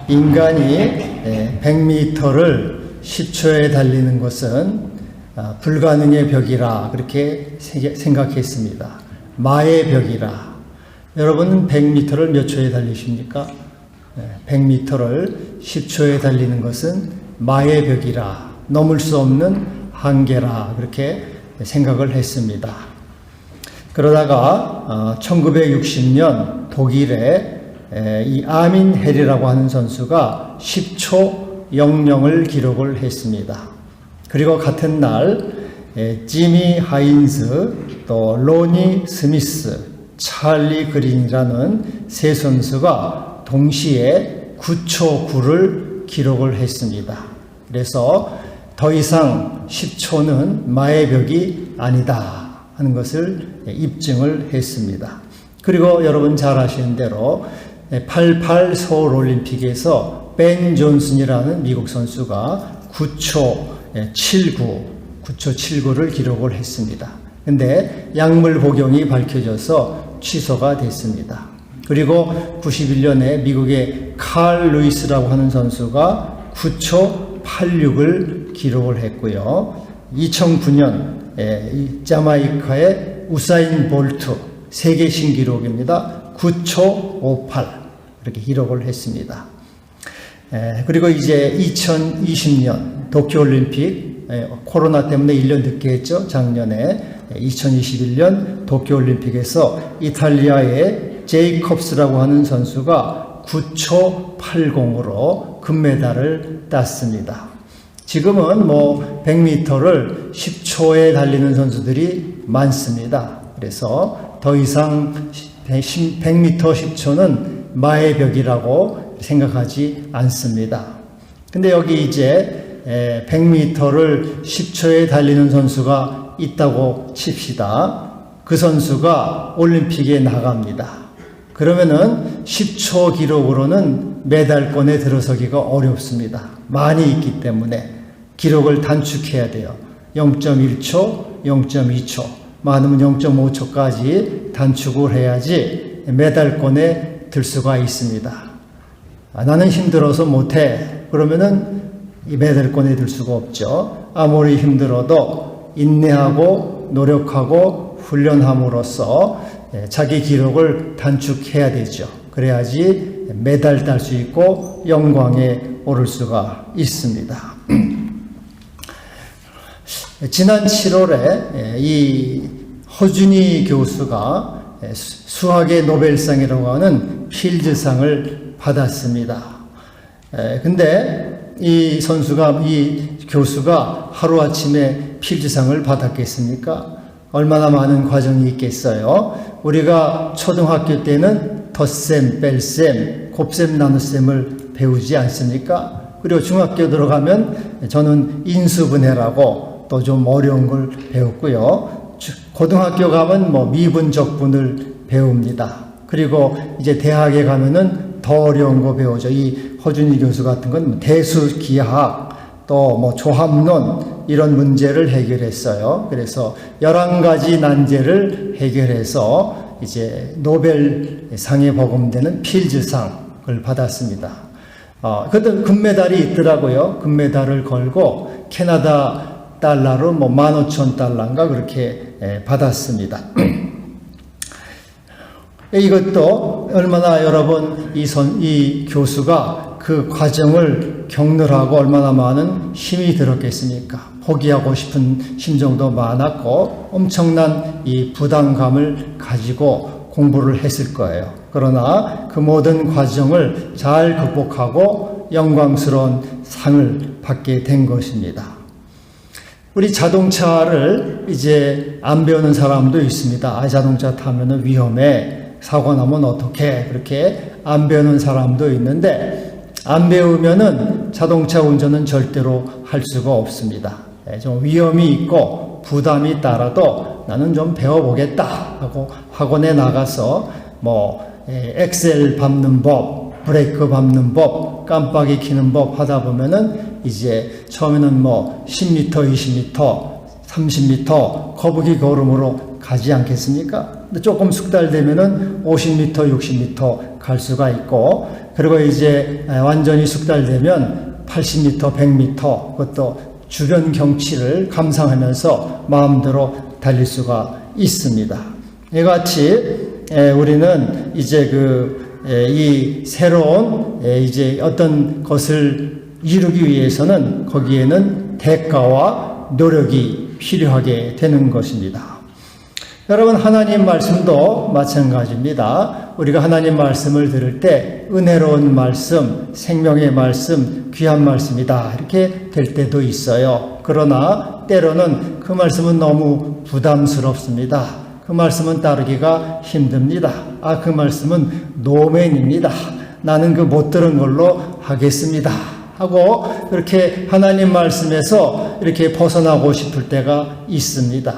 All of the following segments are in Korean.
인간이 100m를 10초에 달리는 것은 불가능의 벽이라 그렇게 생각했습니다. 마의 벽이라. 여러분은 100m를 몇 초에 달리십니까? 100m를 10초에 달리는 것은 마의 벽이라, 넘을 수 없는 한계라 그렇게 생각을 했습니다. 그러다가 1960년 독일에 이 아민 헬이라고 하는 선수가 10초 00을 기록을 했습니다. 그리고 같은 날 지미 하인스, 또 로니 스미스, 찰리 그린이라는 세 선수가 동시에 9초 9를 기록을 했습니다. 그래서 더 이상 10초는 마의 벽이 아니다 하는 것을 입증을 했습니다. 그리고 여러분 잘 아시는 대로 88 서울 올림픽에서 벤 존슨이라는 미국 선수가 9초 79를 기록을 했습니다. 근데 약물 복용이 밝혀져서 취소가 됐습니다. 그리고 91년에 미국의 칼 루이스라고 하는 선수가 9초 86을 기록을 했고요. 2009년 자마이카의 우사인 볼트 세계 신기록입니다. 9초 58 이렇게 기록을 했습니다. 그리고 이제 2020년 도쿄올림픽, 코로나 때문에 1년 늦게 했죠. 작년에 2021년 도쿄올림픽에서 이탈리아의 제이콥스라고 하는 선수가 9초 80으로 금메달을 땄습니다. 지금은 100m를 10초에 달리는 선수들이 많습니다. 그래서 더 이상 100m 10초는 마의 벽이라고 생각하지 않습니다. 근데 여기 이제 100m를 10초에 달리는 선수가 있다고 칩시다. 그 선수가 올림픽에 나갑니다. 그러면은 10초 기록으로는 메달권에 들어서기가 어렵습니다. 많이 있기 때문에 기록을 단축해야 돼요. 0.1초, 0.2초, 많으면 0.5초까지 단축을 해야지 메달권에 들 수가 있습니다. 나는 힘들어서 못해. 그러면은 이 메달권에 들 수가 없죠. 아무리 힘들어도 인내하고 노력하고 훈련함으로써 자기 기록을 단축해야 되죠. 그래야지 메달 딸 수 있고 영광에 오를 수가 있습니다. 지난 7월에 이 허준희 교수가 수학의 노벨상이라고 하는 필즈상을 받았습니다. 근데 이 교수가 하루아침에 필즈상을 받았겠습니까? 얼마나 많은 과정이 있겠어요. 우리가 초등학교 때는 덧셈, 뺄셈, 곱셈, 나눗셈을 배우지 않습니까? 그리고 중학교 들어가면 저는 인수분해라고 또 좀 어려운 걸 배웠고요. 고등학교 가면 미분적분을 배웁니다. 그리고 이제 대학에 가면은 더 어려운 거 배우죠. 이 허준희 교수 같은 건 대수기하학, 또 조합론 이런 문제를 해결했어요. 그래서 11가지 난제를 해결해서 이제 노벨상에 버금되는 필즈상을 받았습니다. 그때 금메달이 있더라고요. 금메달을 걸고 캐나다 달러로 15,000달러인가 그렇게 받았습니다. 이것도 얼마나 여러분 이 교수가 그 과정을 겪느라고 얼마나 많은 힘이 들었겠습니까? 포기하고 싶은 심정도 많았고 엄청난 이 부담감을 가지고 공부를 했을 거예요. 그러나 그 모든 과정을 잘 극복하고 영광스러운 상을 받게 된 것입니다. 우리 자동차를 이제 안 배우는 사람도 있습니다. 자동차 타면은 위험해. 사고 나면 어떡해. 그렇게 안 배우는 사람도 있는데 안 배우면은 자동차 운전은 절대로 할 수가 없습니다. 좀 위험이 있고 부담이 따라도 나는 좀 배워보겠다 하고 학원에 나가서 엑셀 밟는 법, 브레이크 밟는 법, 깜빡이 켜는 법 하다 보면은 이제 처음에는 10m, 20m, 30m 거북이 걸음으로 가지 않겠습니까? 조금 숙달되면은 50m, 60m 갈 수가 있고, 그리고 이제 완전히 숙달되면 80m, 100m, 그것도 주변 경치를 감상하면서 마음대로 달릴 수가 있습니다. 이같이 우리는 이제 이 새로운 이제 어떤 것을 이루기 위해서는 거기에는 대가와 노력이 필요하게 되는 것입니다. 여러분, 하나님 말씀도 마찬가지입니다. 우리가 하나님 말씀을 들을 때 은혜로운 말씀, 생명의 말씀, 귀한 말씀이다 이렇게 될 때도 있어요. 그러나 때로는 그 말씀은 너무 부담스럽습니다. 그 말씀은 따르기가 힘듭니다. 그 말씀은 노맨입니다. 나는 그 못 들은 걸로 하겠습니다 하고 그렇게 하나님 말씀에서 이렇게 벗어나고 싶을 때가 있습니다.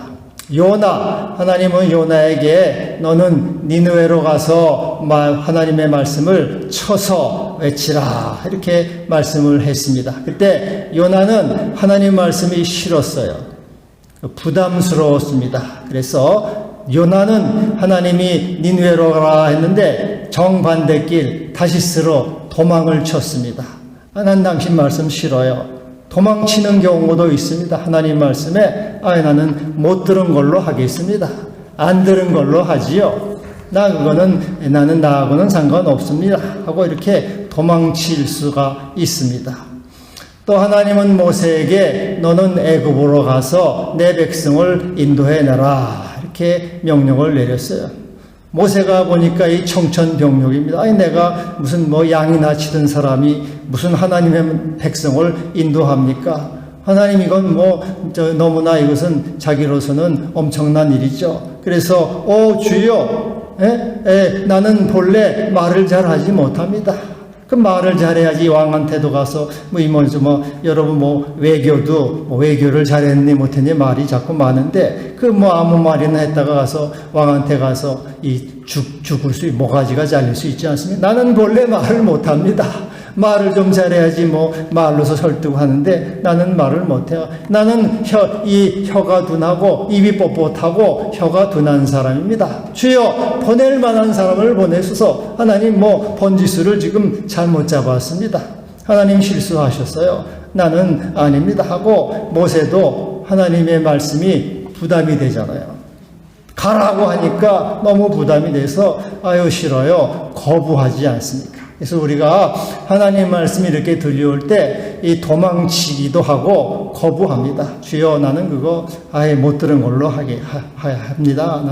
요나, 하나님은 요나에게 너는 니느웨로 가서 하나님의 말씀을 쳐서 외치라 이렇게 말씀을 했습니다. 그때 요나는 하나님 말씀이 싫었어요. 부담스러웠습니다. 그래서 요나는 하나님이 니느웨로 가라 했는데 정반대길 다시스로 도망을 쳤습니다. 난 당신 말씀 싫어요. 도망치는 경우도 있습니다. 하나님 말씀에 나는 못 들은 걸로 하겠습니다. 안 들은 걸로 하지요. 나는 나하고는 상관없습니다 하고 이렇게 도망칠 수가 있습니다. 또 하나님은 모세에게 너는 애굽으로 가서 내 백성을 인도해 내라 이렇게 명령을 내렸어요. 모세가 보니까 이 청천벽력입니다. 내가 무슨 양이나 치던 사람이 무슨 하나님의 백성을 인도합니까? 하나님 이건 너무나 이것은 자기로서는 엄청난 일이죠. 그래서 주여, 나는 본래 말을 잘하지 못합니다. 그 말을 잘해야지 왕한테도 가서 여러분 외교를 잘했니 못했니 말이 자꾸 많은데 아무 말이나 했다가 가서 왕한테 가서 죽을 수 모가지가 잘릴 수 있지 않습니까? 나는 본래 말을 못합니다. 말을 좀 잘해야지 말로서 설득하는데 나는 말을 못해요. 나는 혀가 둔하고 입이 뻣뻣하고 혀가 둔한 사람입니다. 주여 보낼 만한 사람을 보내소서. 하나님 번지수를 지금 잘못 잡았습니다. 하나님 실수하셨어요. 나는 아닙니다 하고 모세도 하나님의 말씀이 부담이 되잖아요. 가라고 하니까 너무 부담이 돼서 싫어요. 거부하지 않습니까? 그래서 우리가 하나님 말씀이 이렇게 들려올 때 이 도망치기도 하고 거부합니다. 주여 나는 그거 못 들은 걸로 합니다.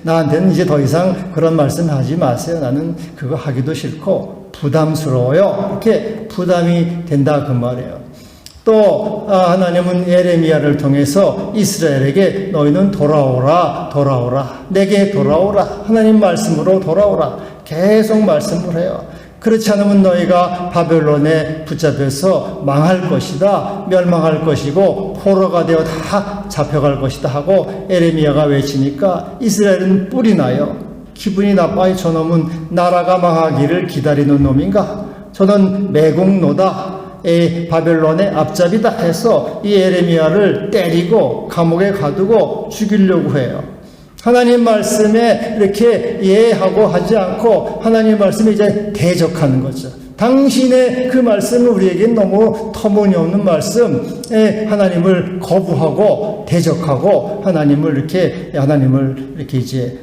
나한테는 이제 더 이상 그런 말씀 하지 마세요. 나는 그거 하기도 싫고 부담스러워요. 이렇게 부담이 된다 그 말이에요. 또 하나님은 예레미야를 통해서 이스라엘에게 너희는 돌아오라 내게 돌아오라 하나님 말씀으로 돌아오라 계속 말씀을 해요. 그렇지 않으면 너희가 바벨론에 붙잡혀서 망할 것이다, 멸망할 것이고 포로가 되어 다 잡혀갈 것이다 하고 예레미야가 외치니까 이스라엘은 뿔이 나요. 기분이 나빠요. 저놈은 나라가 망하기를 기다리는 놈인가? 저는 매국노다, 바벨론의 앞잡이다 해서 이 예레미야를 때리고 감옥에 가두고 죽이려고 해요. 하나님 말씀에 이렇게 예하고 하지 않고 하나님 말씀에 이제 대적하는 거죠. 당신의 그 말씀은 우리에겐 너무 터무니없는 말씀에 하나님을 거부하고 대적하고 하나님을 이렇게 이제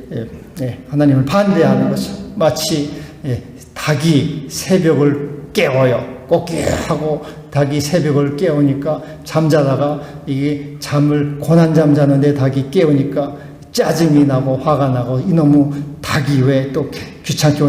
하나님을 반대하는 거죠. 마치 닭이 새벽을 깨워요. 꼬끼 하고 닭이 새벽을 깨우니까 잠자다가 이게 고난잠 자는데 닭이 깨우니까 짜증이 나고 화가 나고 이놈의 닭이 왜 또 귀찮게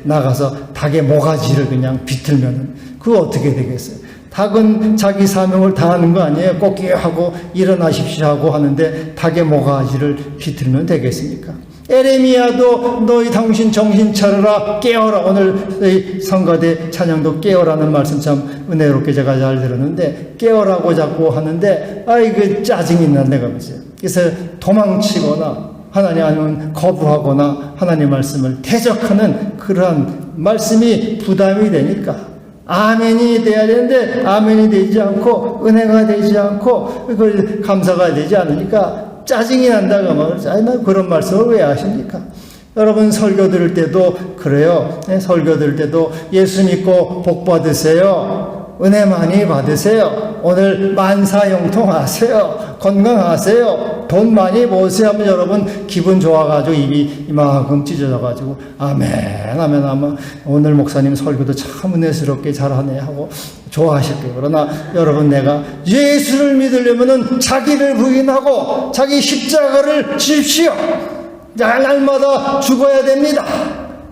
나가서 닭의 모가지를 그냥 비틀면 그거 어떻게 되겠어요? 닭은 자기 사명을 다하는 거 아니에요? 꼬끼 하고 일어나십시오 하고 하는데 닭의 모가지를 비틀면 되겠습니까? 에레미야도 당신 정신 차려라 깨어라. 오늘 성가대 찬양도 깨어라는 말씀 참 은혜롭게 제가 잘 들었는데 깨어라고 자꾸 하는데 그 짜증이 난다가 보세요. 그래서 도망치거나 하나님 아니면 거부하거나 하나님 말씀을 대적하는 그러한 말씀이 부담이 되니까 아멘이 돼야 되는데 아멘이 되지 않고 은혜가 되지 않고 그걸 감사가 되지 않으니까 짜증이 난다고 말이죠. 아니, 나 그런 말씀을 왜 하십니까? 여러분 설교 들을 때도 그래요. 설교 들을 때도 예수 믿고 복 받으세요. 은혜 많이 받으세요. 오늘 만사형통하세요. 건강하세요. 돈 많이 모으세요 하면 여러분 기분 좋아가지고 입이 이만큼 찢어져가지고 아멘 아멘 아멘 오늘 목사님 설교도 참 은혜스럽게 잘하네 하고 좋아하실 거예요. 그러나 여러분 내가 예수를 믿으려면은 자기를 부인하고 자기 십자가를 지십시오. 날마다 죽어야 됩니다.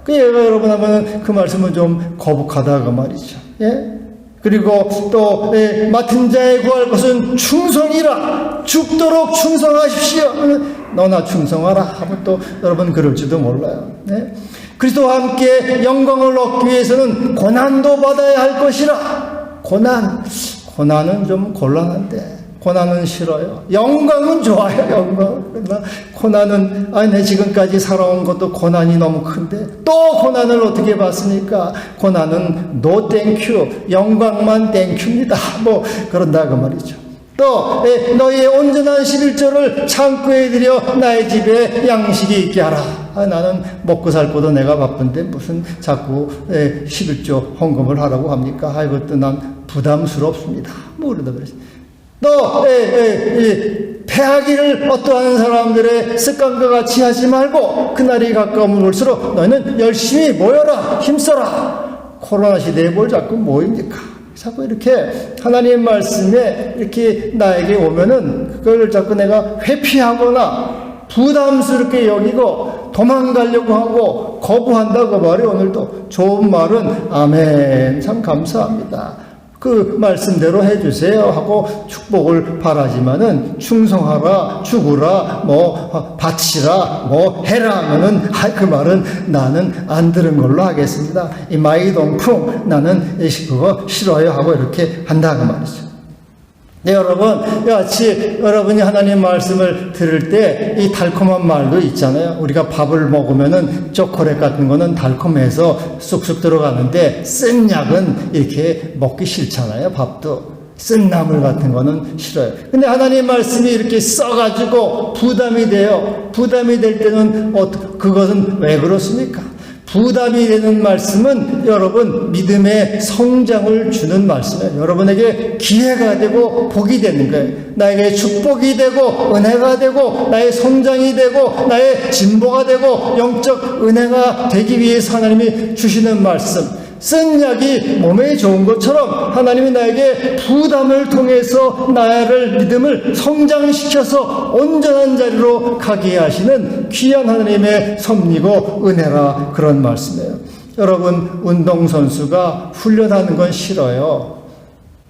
그 여러분 하면 그 말씀은 좀 거북하다 그 말이죠. 예? 그리고 또 맡은 자에 구할 것은 충성이라 죽도록 충성하십시오. 너나 충성하라 하면 또 여러분 그럴지도 몰라요. 네? 그리스도와 함께 영광을 얻기 위해서는 고난도 받아야 할 것이라. 고난은 좀 곤란한데 고난은 싫어요. 영광은 좋아요. 영광. 그러나 고난은 내 지금까지 살아온 것도 고난이 너무 큰데 또 고난을 어떻게 받습니까? 고난은 no thank you. 영광만 땡큐입니다. 뭐 그런다 그 말이죠. 또 너희의 온전한 11조를 창고에 들여 나의 집에 양식이 있게 하라. 나는 먹고 살 것도 내가 바쁜데 무슨 자꾸 11조 헌금을 하라고 합니까? 이것도 난 부담스럽습니다. 뭐 그러다 그랬어요. 또 패하기를 어떠한 사람들의 습관과 같이 하지 말고 그날이 가까우면 올수록 너희는 열심히 모여라. 힘써라. 코로나 시대에 뭘 자꾸 모입니까? 자꾸 이렇게 하나님의 말씀에 이렇게 나에게 오면은 그걸 자꾸 내가 회피하거나 부담스럽게 여기고 도망가려고 하고 거부한다고 말이 오늘도 좋은 말은 아멘 참 감사합니다. 그 말씀대로 해주세요 하고 축복을 바라지만은 충성하라, 죽으라, 뭐 바치라, 뭐 해라 하면은 그 말은 나는 안 들은 걸로 하겠습니다. 이 마이동풍 나는 그거 싫어요 하고 이렇게 한다 그 말이죠. 네, 여러분, 같이 여러분이 하나님 말씀을 들을 때 이 달콤한 말도 있잖아요. 우리가 밥을 먹으면은 초콜릿 같은 거는 달콤해서 쑥쑥 들어가는데 쓴 약은 이렇게 먹기 싫잖아요. 밥도. 쓴 나물 같은 거는 싫어요. 근데 하나님 말씀이 이렇게 써가지고 부담이 돼요. 부담이 될 때는 그것은 왜 그렇습니까? 부담이 되는 말씀은 여러분 믿음의 성장을 주는 말씀이에요. 여러분에게 기회가 되고 복이 되는 거예요. 나에게 축복이 되고 은혜가 되고 나의 성장이 되고 나의 진보가 되고 영적 은혜가 되기 위해서 하나님이 주시는 말씀. 쓴 약이 몸에 좋은 것처럼 하나님이 나에게 부담을 통해서 나를 믿음을 성장시켜서 온전한 자리로 가게 하시는 귀한 하나님의 섭리고 은혜라 그런 말씀이에요. 여러분 운동선수가 훈련하는 건 싫어요.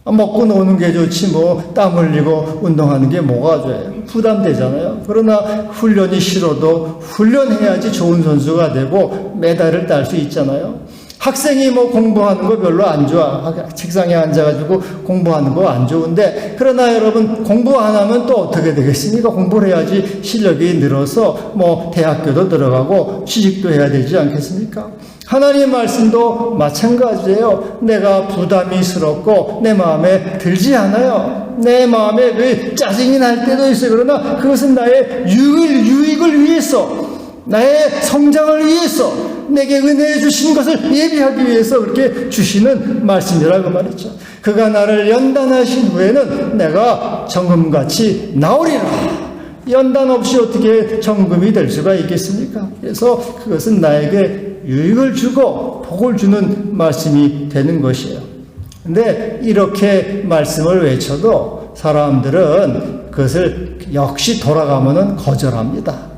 먹고 노는 게 좋지 뭐 땀 흘리고 운동하는 게 뭐가 좋아요. 부담되잖아요. 그러나 훈련이 싫어도 훈련해야지 좋은 선수가 되고 메달을 딸 수 있잖아요. 학생이 뭐 공부하는 거 별로 안 좋아. 책상에 앉아가지고 공부하는 거 안 좋은데, 그러나 여러분 공부 안 하면 또 어떻게 되겠습니까? 공부를 해야지 실력이 늘어서 뭐 대학교도 들어가고 취직도 해야 되지 않겠습니까? 하나님의 말씀도 마찬가지예요. 내가 부담이스럽고 내 마음에 들지 않아요. 내 마음에 그 짜증이 날 때도 있어요. 그러나 그것은 나의 유익을 위해서, 나의 성장을 위해서, 내게 은혜해 주신 것을 예비하기 위해서 그렇게 주시는 말씀이라고 말이죠. 그가 나를 연단하신 후에는 내가 정금같이 나오리라. 연단 없이 어떻게 정금이 될 수가 있겠습니까? 그래서 그것은 나에게 유익을 주고 복을 주는 말씀이 되는 것이에요. 근데 이렇게 말씀을 외쳐도 사람들은 그것을 역시 돌아가면은 거절합니다.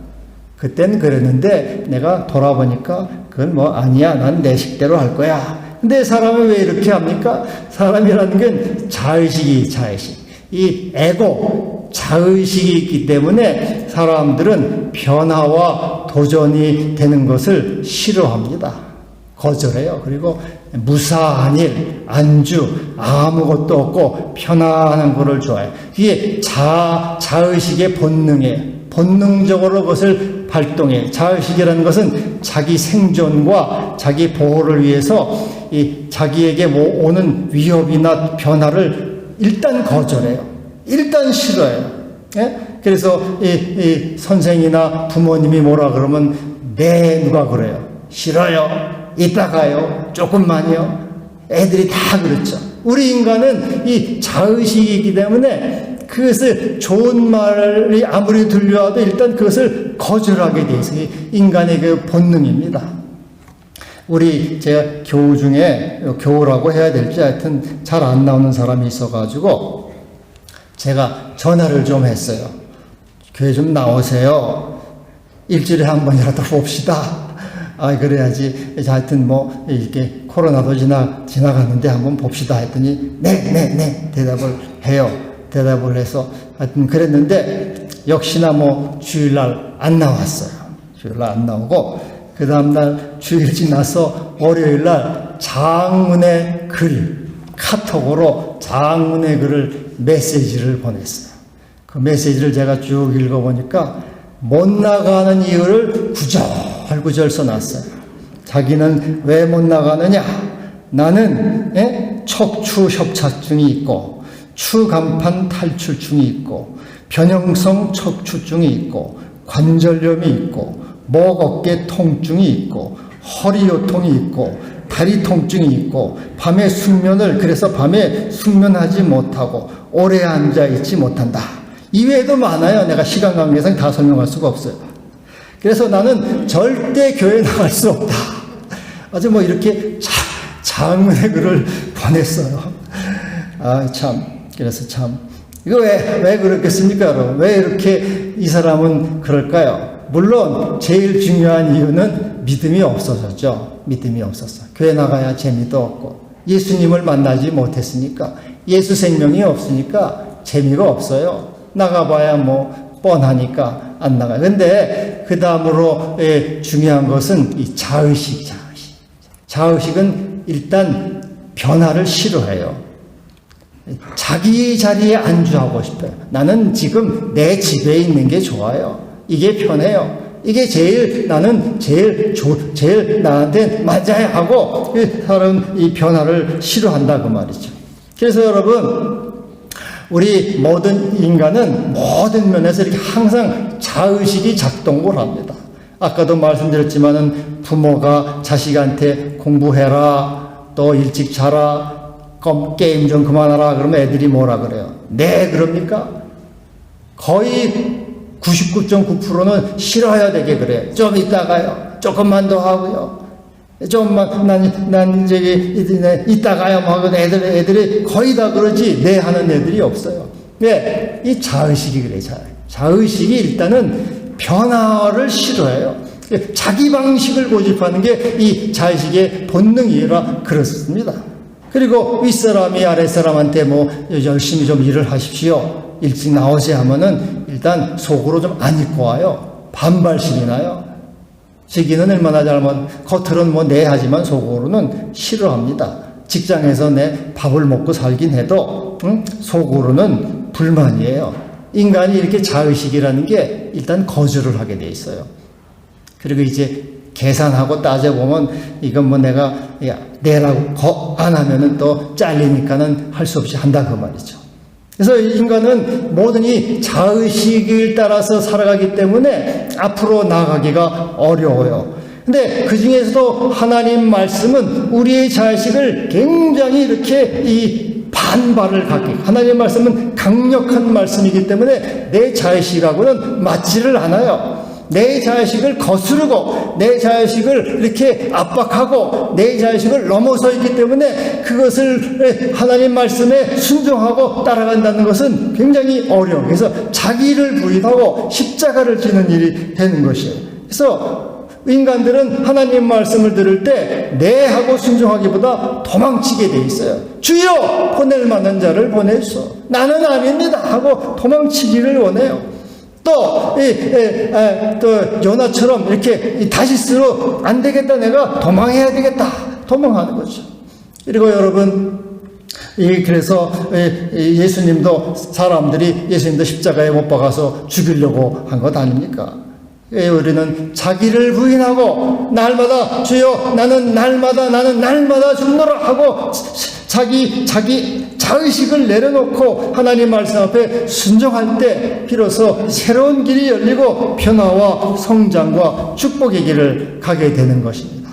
그땐 그랬는데 내가 돌아보니까 그건 뭐 아니야. 난 내 식대로 할 거야. 근데 사람은 왜 이렇게 합니까? 사람이라는 게 자의식. 이 에고, 자의식이 있기 때문에 사람들은 변화와 도전이 되는 것을 싫어합니다. 거절해요. 그리고 무사한 일, 안주, 아무것도 없고 편안한 거를 좋아해요. 이게 자의식의 본능이에요. 본능적으로 그것을 발동해. 자의식이라는 것은 자기 생존과 자기 보호를 위해서 이 자기에게 뭐 오는 위협이나 변화를 일단 거절해요. 일단 싫어해요. 예? 그래서 이 선생이나 부모님이 뭐라 그러면 네 누가 그래요? 싫어요. 이따가요. 조금만요. 애들이 다 그렇죠. 우리 인간은 이 자의식이기 때문에 그것을 좋은 말이 아무리 들려와도 일단 그것을 거절하게 돼 있어요. 인간의 그 본능입니다. 제가 교우 중에 교우라고 해야 될지 하여튼 잘 안 나오는 사람이 있어가지고 제가 전화를 좀 했어요. 교회 좀 나오세요. 일주일에 한 번이라도 봅시다. 그래야지. 하여튼 이렇게 코로나도 지나갔는데 한번 봅시다 했더니 네 대답을 해요. 대답을 해서 하여튼 그랬는데 역시나 주일날 안 나왔어요. 주일날 안 나오고 그 다음날 주일 지나서 월요일날 장문의 글, 카톡으로 장문의 글을 메시지를 보냈어요. 그 메시지를 제가 쭉 읽어보니까 못 나가는 이유를 구절구절 써놨어요. 자기는 왜 못 나가느냐? 나는 척추 협착증이 있고 추간판 탈출증이 있고 변형성 척추증이 있고 관절염이 있고 목 어깨 통증이 있고 허리 요통이 있고 다리 통증이 있고 그래서 밤에 숙면하지 못하고 오래 앉아 있지 못한다. 이외에도 많아요. 내가 시간 관계상 다 설명할 수가 없어요. 그래서 나는 절대 교회 나갈 수 없다. 아주 이렇게 장문의 글을 보냈어요. 그래서 이거 왜 그렇겠습니까, 여러분? 왜 이렇게 이 사람은 그럴까요? 물론 제일 중요한 이유는 믿음이 없어졌죠. 믿음이 없었어. 교회 나가야 재미도 없고 예수님을 만나지 못했으니까 예수 생명이 없으니까 재미가 없어요. 나가봐야 뻔하니까 안 나가요. 근데 그 다음으로 중요한 것은 이 자의식. 자의식은 일단 변화를 싫어해요. 자기 자리에 안주하고 싶어요. 나는 지금 내 집에 있는 게 좋아요. 이게 편해요. 이게 제일 나한테 맞아야 하고 사람은 이 변화를 싫어한다 그 말이죠. 그래서 여러분 우리 모든 인간은 모든 면에서 이렇게 항상 자의식이 작동을 합니다. 아까도 말씀드렸지만은 부모가 자식한테 공부해라, 또 일찍 자라, 게임 좀 그만하라 그러면 애들이 뭐라 그래요? 네 그럽니까? 거의 99.9%는 싫어야 되게 그래요. 좀 이따가요. 조금만 더 하고요. 좀만 난 이따가요 하고 애들이 거의 다 그러지 네 하는 애들이 없어요. 왜? 이 자의식이 그래요. 자의식이 일단은 변화를 싫어해요. 자기 방식을 고집하는 게 이 자의식의 본능이라 그렇습니다. 그리고 윗사람이 아랫사람한테 열심히 좀 일을 하십시오. 일찍 나오세요 하면은 일단 속으로 좀 안 입고 와요. 반발심이 나요. 자기는 얼마나 겉으로는 네 하지만 속으로는 싫어합니다. 직장에서 내 밥을 먹고 살긴 해도 속으로는 불만이에요. 인간이 이렇게 자의식이라는 게 일단 거절을 하게 돼 있어요. 그리고 이제 계산하고 따져보면 이건 내가 내라고 안 하면은 또 잘리니까는 할 수 없이 한다 그 말이죠. 그래서 인간은 모든 이 자의식을 따라서 살아가기 때문에 앞으로 나아가기가 어려워요. 근데 그 중에서도 하나님 말씀은 우리의 자의식을 굉장히 이렇게 이 반발을 갖게, 하나님 말씀은 강력한 말씀이기 때문에 내 자의식하고는 맞지를 않아요. 내 자의식을 거스르고 내 자의식을 이렇게 압박하고 내 자의식을 넘어서 있기 때문에 그것을 하나님 말씀에 순종하고 따라간다는 것은 굉장히 어려워요. 그래서 자기를 부인하고 십자가를 지는 일이 되는 것이에요. 그래서 인간들은 하나님 말씀을 들을 때 네 하고 순종하기보다 도망치게 돼 있어요. 주여 보낼 만한 자를 보내소. 나는 아닙니다 하고 도망치기를 원해요. 또 요나처럼 이렇게 다시스로 안 되겠다, 내가 도망해야 되겠다, 도망하는 거죠. 그리고 여러분, 그래서 예수님도 십자가에 못 박아서 죽이려고 한 것 아닙니까? 우리는 자기를 부인하고 날마다 주여 나는 날마다 죽노라 하고 자기 자의식을 내려놓고 하나님 말씀 앞에 순종할 때 비로소 새로운 길이 열리고 변화와 성장과 축복의 길을 가게 되는 것입니다.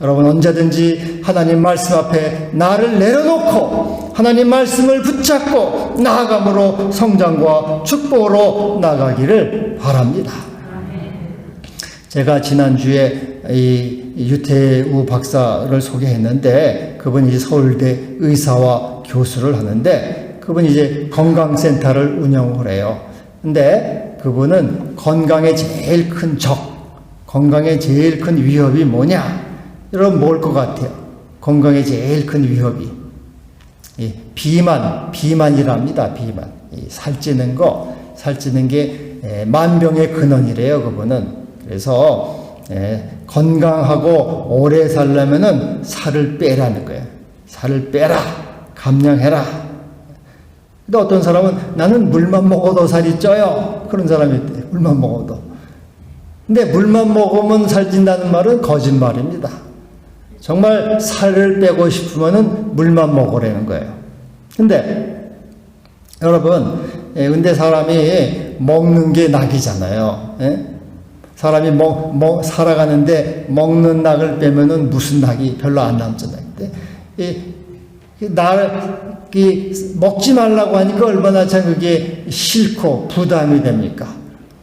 여러분, 언제든지 하나님 말씀 앞에 나를 내려놓고 하나님 말씀을 붙잡고 나아감으로 성장과 축복으로 나가기를 바랍니다. 제가 지난주에 이 유태우 박사를 소개했는데, 그분이 서울대 의사와 교수를 하는데, 그분이 이제 건강센터를 운영을 해요. 근데 그분은 건강의 제일 큰 적, 건강의 제일 큰 위협이 뭐냐? 여러분, 뭘 것 같아요? 건강의 제일 큰 위협이 비만이랍니다. 비만. 살찌는 게 만병의 근원이래요, 그분은. 그래서 건강하고 오래 살려면은 살을 빼라는 거예요. 살을 빼라, 감량해라. 근데 어떤 사람은 나는 물만 먹어도 살이 쪄요. 그런 사람이 있대요. 물만 먹어도. 근데 물만 먹으면 살찐다는 말은 거짓말입니다. 정말 살을 빼고 싶으면은 물만 먹으라는 거예요. 근데 여러분, 근데 사람이 먹는 게 낙이잖아요. 사람이 살아가는데 먹는 낙을 빼면은 무슨 낙이 별로 안 남잖아요. 먹지 말라고 하니까 얼마나 참 그게 싫고 부담이 됩니까?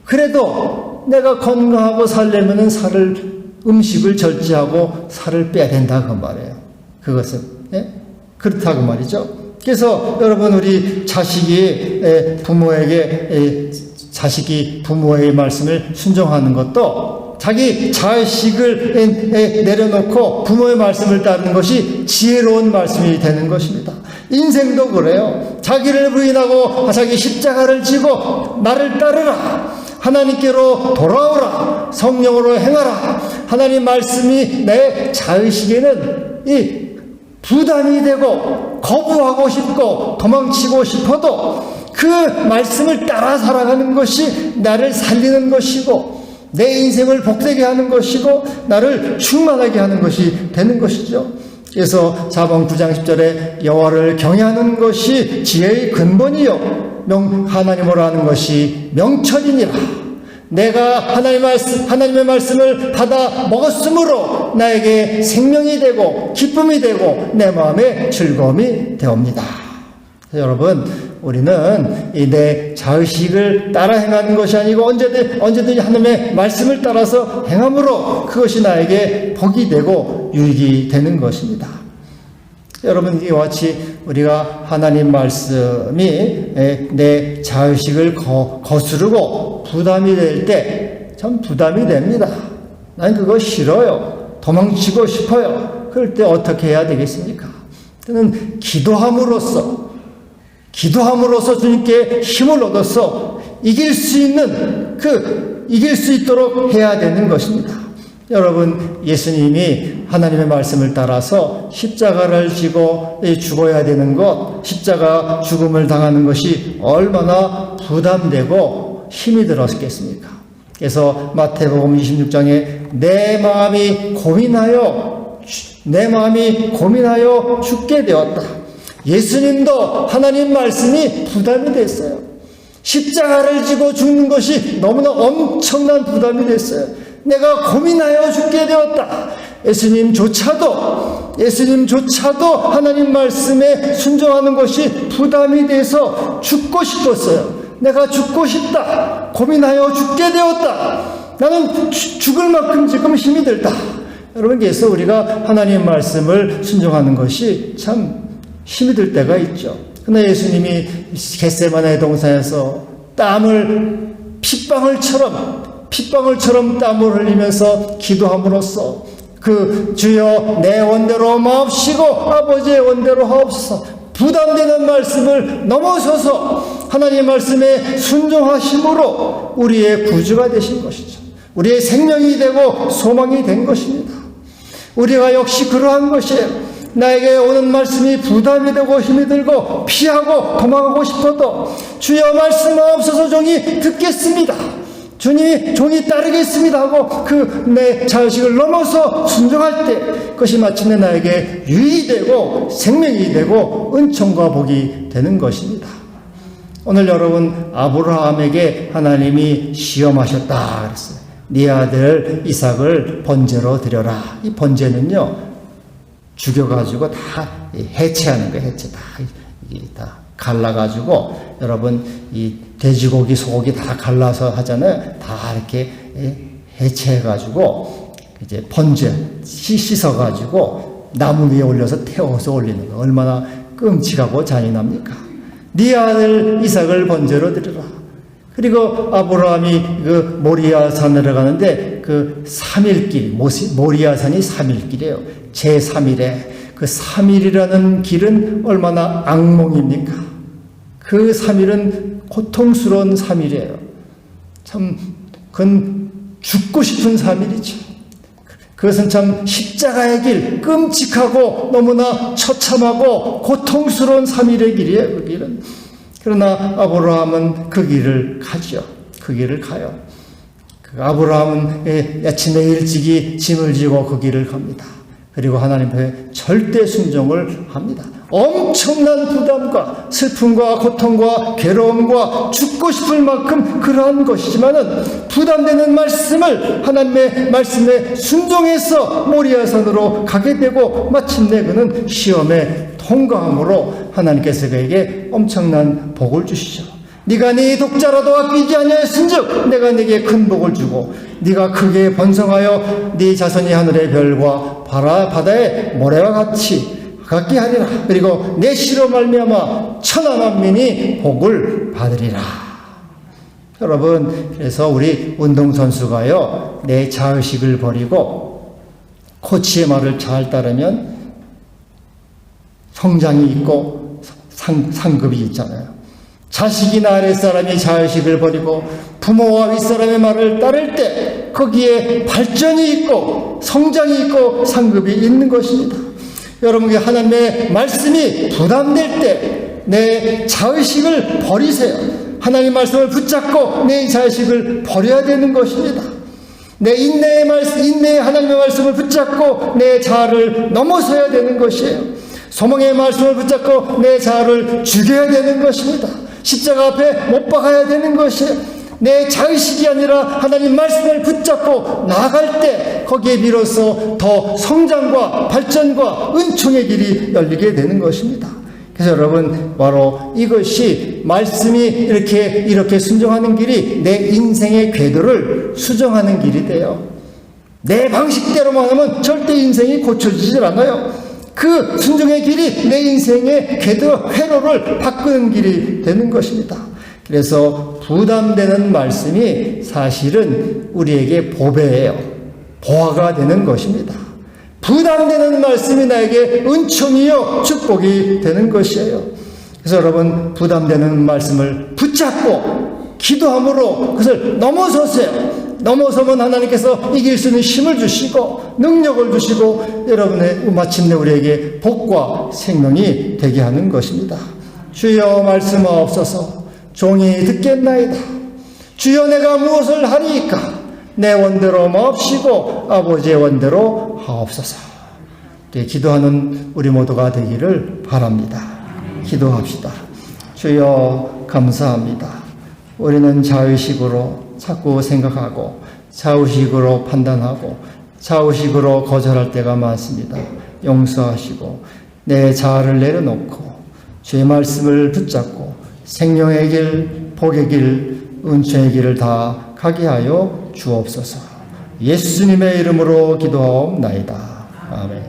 그래도 내가 건강하고 살려면은 음식을 절제하고 살을 빼야 된다, 그 말이에요. 그것은. 그렇다고 말이죠. 그래서 여러분, 우리 자식이 부모의 말씀을 순종하는 것도 자기 자식을 내려놓고 부모의 말씀을 따르는 것이 지혜로운 말씀이 되는 것입니다. 인생도 그래요. 자기를 부인하고 자기 십자가를 지고 나를 따르라. 하나님께로 돌아오라. 성령으로 행하라. 하나님 말씀이 내 자의식에는 이 부담이 되고 거부하고 싶고 도망치고 싶어도 그 말씀을 따라 살아가는 것이 나를 살리는 것이고 내 인생을 복되게 하는 것이고 나를 충만하게 하는 것이 되는 것이죠. 그래서 사번 9장 10절에 여호와를 경외하는 것이 지혜의 근본이요 하나님으로 하는 것이 명철이니라. 내가 하나님의 말씀을 받아 먹었으므로 나에게 생명이 되고 기쁨이 되고 내 마음에 즐거움이 되옵니다. 여러분, 우리는 내 자의식을 따라 행하는 것이 아니고 언제든지 하나님의 말씀을 따라서 행함으로 그것이 나에게 복이 되고 유익이 되는 것입니다. 여러분, 이와 같이 우리가 하나님 말씀이 내 자의식을 거스르고 부담이 될 때 참 부담이 됩니다. 난 그거 싫어요. 도망치고 싶어요. 그럴 때 어떻게 해야 되겠습니까? 저는 기도함으로써 주님께 힘을 얻어서 이길 수 있도록 해야 되는 것입니다. 여러분, 예수님이 하나님의 말씀을 따라서 십자가를 지고 죽어야 되는 것, 십자가 죽음을 당하는 것이 얼마나 부담되고 힘이 들었겠습니까? 그래서 마태복음 26장에 내 마음이 고민하여 죽게 되었다. 예수님도 하나님 말씀이 부담이 됐어요. 십자가를 지고 죽는 것이 너무나 엄청난 부담이 됐어요. 내가 고민하여 죽게 되었다. 예수님조차도 하나님 말씀에 순종하는 것이 부담이 돼서 죽고 싶었어요. 내가 죽고 싶다. 고민하여 죽게 되었다. 나는 죽을 만큼 지금 힘이 들다. 여러분, 그래서 우리가 하나님 말씀을 순종하는 것이 참 힘이 들 때가 있죠. 그러나 예수님이 겟세마네 동산에서 핏방울처럼 땀을 흘리면서 기도함으로써 주여 내 원대로 마옵시고 아버지의 원대로 하옵소서, 부담되는 말씀을 넘어서서 하나님의 말씀에 순종하심으로 우리의 구주가 되신 것이죠. 우리의 생명이 되고 소망이 된 것입니다. 우리가 역시 그러한 것이에요. 나에게 오는 말씀이 부담이 되고 힘이 들고 피하고 도망하고 싶어도 주여 말씀하옵소서, 종이 듣겠습니다. 주님이 종이 따르겠습니다 하고 그 내 자의식을 넘어서 순종할 때 그것이 마침내 나에게 유익이 되고 생명이 되고 은총과 복이 되는 것입니다. 오늘 여러분, 아브라함에게 하나님이 시험하셨다 그랬어요. 네 아들 이삭을 번제로 드려라. 이 번제는요, 죽여가지고 다 해체하는 거예요. 해체 다 갈라가지고, 여러분 이 돼지고기 소고기 다 갈라서 하잖아요. 다 이렇게 해체해가지고 이제 번제 씻어가지고 나무 위에 올려서 태워서 올리는 거. 얼마나 끔찍하고 잔인합니까? 네 아들 이삭을 번제로 드리라. 그리고 아브라함이 그 모리아산으로 가는데 그 3일길, 모리아산이 3일길이에요. 제3일에 그 3일이라는 길은 얼마나 악몽입니까? 그 3일은 고통스러운 3일이에요. 참, 그건 죽고 싶은 3일이죠. 그것은 참 십자가의 길, 끔찍하고 너무나 처참하고 고통스러운 3일의 길이에요. 그 길은. 그러나 아브라함은 그 길을 가죠. 그 길을 가요. 그 아브라함은 아침에 일찍이 짐을 지고 그 길을 갑니다. 그리고 하나님 앞에 절대 순종을 합니다. 엄청난 부담과 슬픔과 고통과 괴로움과 죽고 싶을 만큼 그러한 것이지만은 부담되는 말씀을 하나님의 말씀에 순종해서 모리아산으로 가게 되고 마침내 그는 시험에 통과함으로 하나님께서 그에게 엄청난 복을 주시죠. 네가 네 독자라도 아끼지 아니하였은즉 내가 네게 큰 복을 주고 네가 크게 번성하여 네 자손이 하늘의 별과 바다의 모래와 같게 하리라. 그리고 내 씨로 말미암아 천하 만민이 복을 받으리라. 여러분, 그래서 우리 운동선수가요, 내 자의식을 버리고 코치의 말을 잘 따르면 성장이 있고 상급이 있잖아요. 자식이나 아랫사람이 자의식을 버리고 부모와 윗사람의 말을 따를 때 거기에 발전이 있고 성장이 있고 상급이 있는 것입니다. 여러분께 하나님의 말씀이 부담될 때 내 자의식을 버리세요. 하나님의 말씀을 붙잡고 내 자의식을 버려야 되는 것입니다. 내 인내의 하나님의 말씀을 붙잡고 내 자아를 넘어서야 되는 것이에요. 소망의 말씀을 붙잡고 내 자아를 죽여야 되는 것입니다. 십자가 앞에 못 박아야 되는 것이에요. 내 자의식이 아니라 하나님 말씀을 붙잡고 나아갈 때 거기에 비로소 더 성장과 발전과 은총의 길이 열리게 되는 것입니다. 그래서 여러분, 바로 이것이 말씀이 이렇게 순종하는 길이 내 인생의 궤도를 수정하는 길이 돼요. 내 방식대로만 하면 절대 인생이 고쳐지질 않아요. 그 순종의 길이 내 인생의 회로를 바꾸는 길이 되는 것입니다. 그래서 부담되는 말씀이 사실은 우리에게 보배예요. 보화가 되는 것입니다. 부담되는 말씀이 나에게 은총이요 축복이 되는 것이에요. 그래서 여러분, 부담되는 말씀을 붙잡고 기도함으로 그것을 넘어서세요. 넘어서면 하나님께서 이길 수 있는 힘을 주시고 능력을 주시고 여러분의 마침내 우리에게 복과 생명이 되게 하는 것입니다. 주여 말씀하옵소서. 종이 듣겠나이다. 주여 내가 무엇을 하리이까? 내 원대로 마옵시고 아버지의 원대로 하옵소서. 기도하는 우리 모두가 되기를 바랍니다. 기도합시다. 주여 감사합니다. 우리는 자의식으로 자꾸 생각하고 자의식으로 판단하고 자의식으로 거절할 때가 많습니다. 용서하시고 내 자아를 내려놓고 주의 말씀을 붙잡고 생명의 길, 복의 길, 은총의 길을 다 가게 하여 주옵소서. 예수님의 이름으로 기도하옵나이다. 아멘.